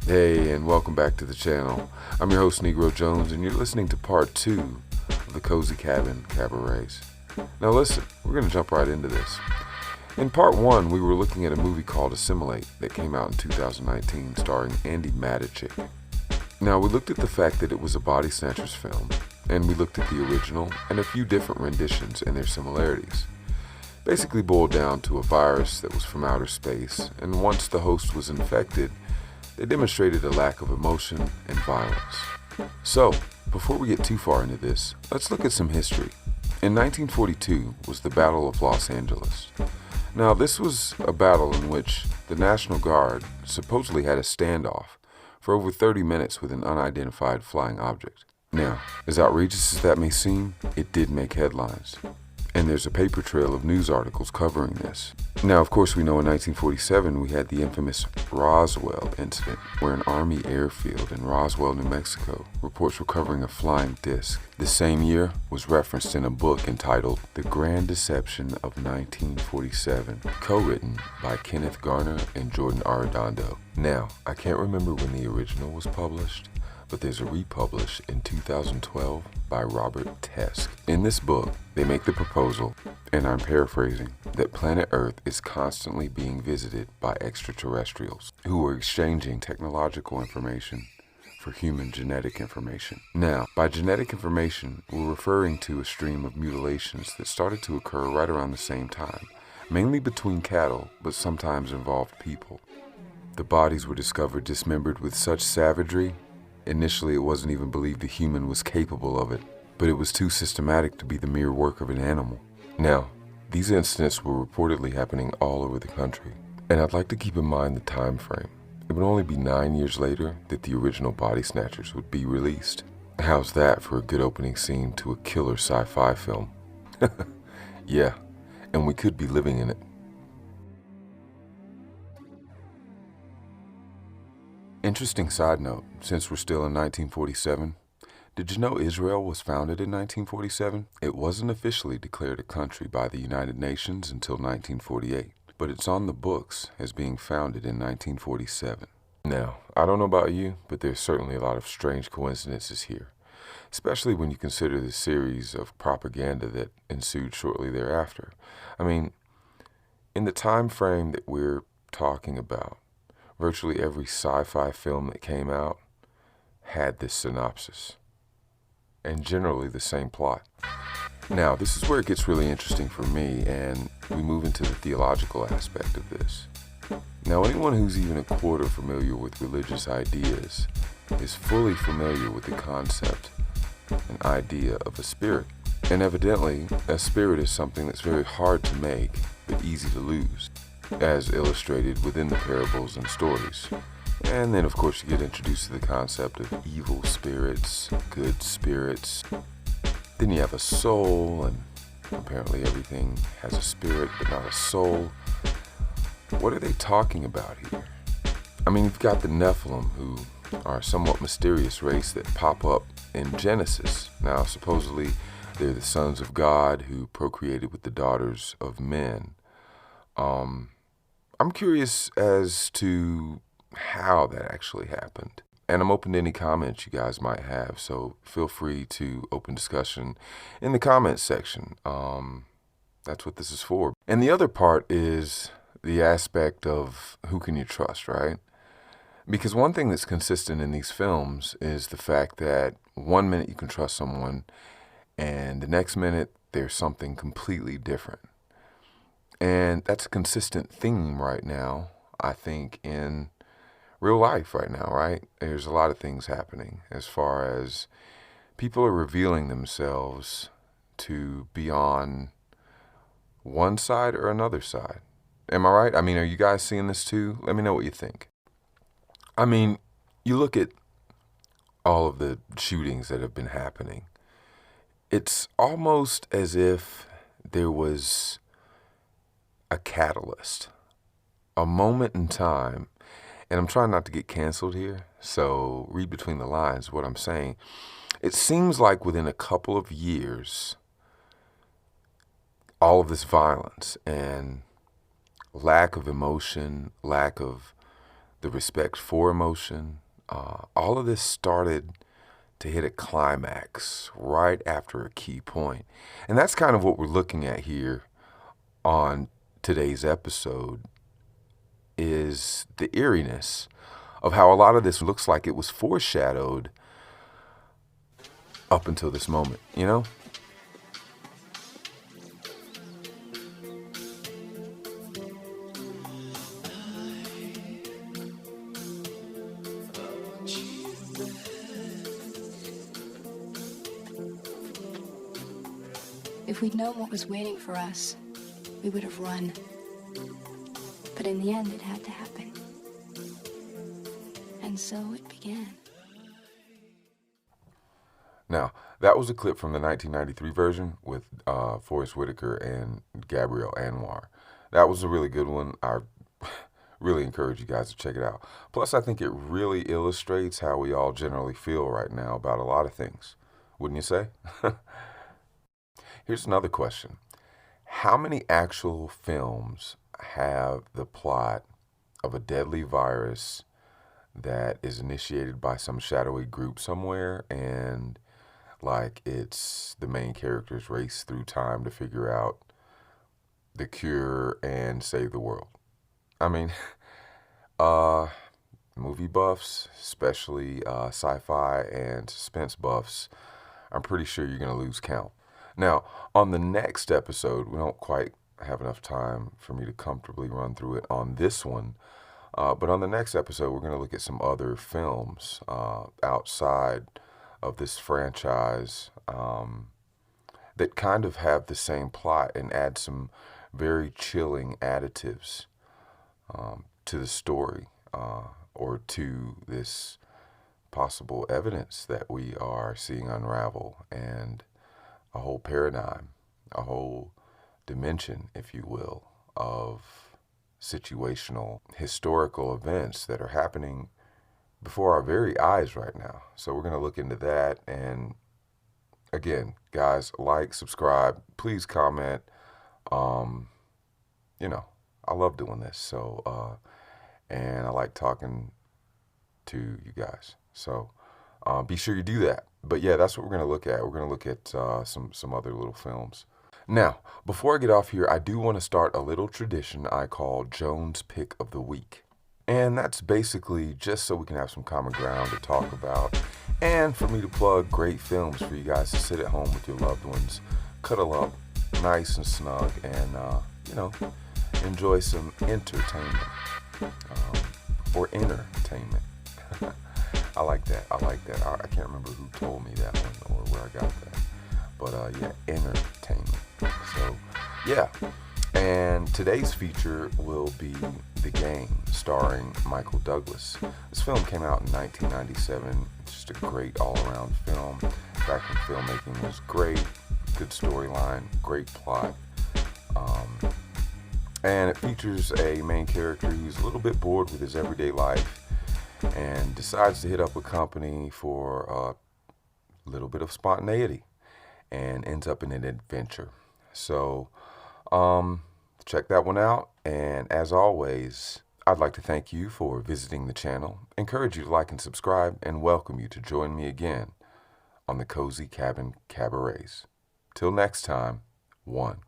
Hey, and welcome back to the channel. I'm your host, Negro Jones, and you're listening to part 2 of the Cozy Cabin Cabarets. Now listen, we're going to jump right into this. In part 1, we were looking at a movie called Assimilate that came out in 2019 starring Andy Matichik. Now we looked at the fact that it was a body snatchers film, and we looked at the original and a few different renditions and their similarities. Basically boiled down to a virus that was from outer space, and once the host was infected, they demonstrated a lack of emotion and violence. So, before we get too far into this, let's look at some history. In 1942 was the Battle of Los Angeles. Now, this was a battle in which the National Guard supposedly had a standoff for over 30 minutes with an unidentified flying object. Now, as outrageous as that may seem, it did make headlines. And there's a paper trail of news articles covering this. Now, of course, we know in 1947 we had the infamous Roswell incident, where an Army airfield in Roswell, New Mexico, reports recovering a flying disc. The same year was referenced in a book entitled The Grand Deception of 1947, co-written by Kenneth Garner and Jordan Arredondo. Now, I can't remember when the original was published, but there's a republish in 2012 by Robert Tesk. In this book, they make the proposal, and I'm paraphrasing, that planet Earth is constantly being visited by extraterrestrials who are exchanging technological information for human genetic information. Now, by genetic information, we're referring to a stream of mutilations that started to occur right around the same time, mainly between cattle, but sometimes involved people. The bodies were discovered dismembered with such savagery. Initially, it wasn't even believed a human was capable of it, but it was too systematic to be the mere work of an animal. Now, these incidents were reportedly happening all over the country, and I'd like to keep in mind the time frame. It would only be 9 years later that the original Body Snatchers would be released. How's that for a good opening scene to a killer sci-fi film? Yeah, and we could be living in it. Interesting side note, since we're still in 1947, did you know Israel was founded in 1947? It wasn't officially declared a country by the United Nations until 1948, but it's on the books as being founded in 1947. Now, I don't know about you, but there's certainly a lot of strange coincidences here, especially when you consider the series of propaganda that ensued shortly thereafter. I mean, in the time frame that we're talking about, virtually every sci-fi film that came out had this synopsis, and generally the same plot. Now, this is where it gets really interesting for me, and we move into the theological aspect of this. Now, anyone who's even a quarter familiar with religious ideas is fully familiar with the concept and idea of a spirit. And evidently, a spirit is something that's very hard to make, but easy to lose, as illustrated within the parables and stories. And then, of course, you get introduced to the concept of evil spirits, good spirits. Then you have a soul, and apparently everything has a spirit but not a soul. What are they talking about here? I mean, you've got the Nephilim, who are a somewhat mysterious race that pop up in Genesis. Now, supposedly, they're the sons of God who procreated with the daughters of men. I'm curious as to how that actually happened. And I'm open to any comments you guys might have, so feel free to open discussion in the comments section. That's what this is for. And the other part is the aspect of who can you trust, right? Because one thing that's consistent in these films is the fact that 1 minute you can trust someone, and the next minute there's something completely different. And that's a consistent theme right now, I think, in real life right now, right? There's a lot of things happening as far as people are revealing themselves to be on one side or another side. Am I right? I mean, are you guys seeing this too? Let me know what you think. I mean, you look at all of the shootings that have been happening. It's almost as if there was a catalyst, a moment in time, and I'm trying not to get canceled here, so read between the lines what I'm saying. It seems like within a couple of years, all of this violence and lack of emotion, lack of the respect for emotion, all of this started to hit a climax right after a key point. And that's kind of what we're looking at here on today's episode, is the eeriness of how a lot of this looks like it was foreshadowed up until this moment, you know? If we'd known what was waiting for us, we would have run. But in the end, it had to happen. And so it began. Now, that was a clip from the 1993 version with Forrest Whitaker and Gabrielle Anwar. That was a really good one. I really encourage you guys to check it out. Plus, I think it really illustrates how we all generally feel right now about a lot of things. Wouldn't you say? Here's another question. How many actual films have the plot of a deadly virus that is initiated by some shadowy group somewhere, and like it's the main character's race through time to figure out the cure and save the world? I mean, movie buffs, especially sci-fi and suspense buffs, I'm pretty sure you're going to lose count. Now, on the next episode, we don't quite have enough time for me to comfortably run through it on this one, but on the next episode, we're going to look at some other films outside of this franchise that kind of have the same plot and add some very chilling additives to the story or to this possible evidence that we are seeing unravel, and a whole paradigm, a whole dimension, if you will, of situational historical events that are happening before our very eyes right now. So we're going to look into that. And again, guys, like, subscribe, please comment. You know, I love doing this. So, and I like talking to you guys. So be sure you do that. But yeah, that's what we're going to look at. We're going to look at some other little films. Now, before I get off here, I do want to start a little tradition I call Jones Pick of the Week. And that's basically just so we can have some common ground to talk about, and for me to plug great films for you guys to sit at home with your loved ones, cuddle up nice and snug, and, you know, enjoy some entertainment or entertainment. I like that. I like that. I can't remember who told me that one or where I got that. But yeah, entertainment. So yeah. And today's feature will be The Game, starring Michael Douglas. This film came out in 1997. It's just a great all-around film. Back when filmmaking was great. Good storyline, great plot. And it features a main character who's a little bit bored with his everyday life and decides to hit up a company for a little bit of spontaneity and ends up in an adventure. So check that one out. And as always, I'd like to thank you for visiting the channel, encourage you to like and subscribe, and welcome you to join me again on the Cozy Cabin Cabarets. Till next time, one.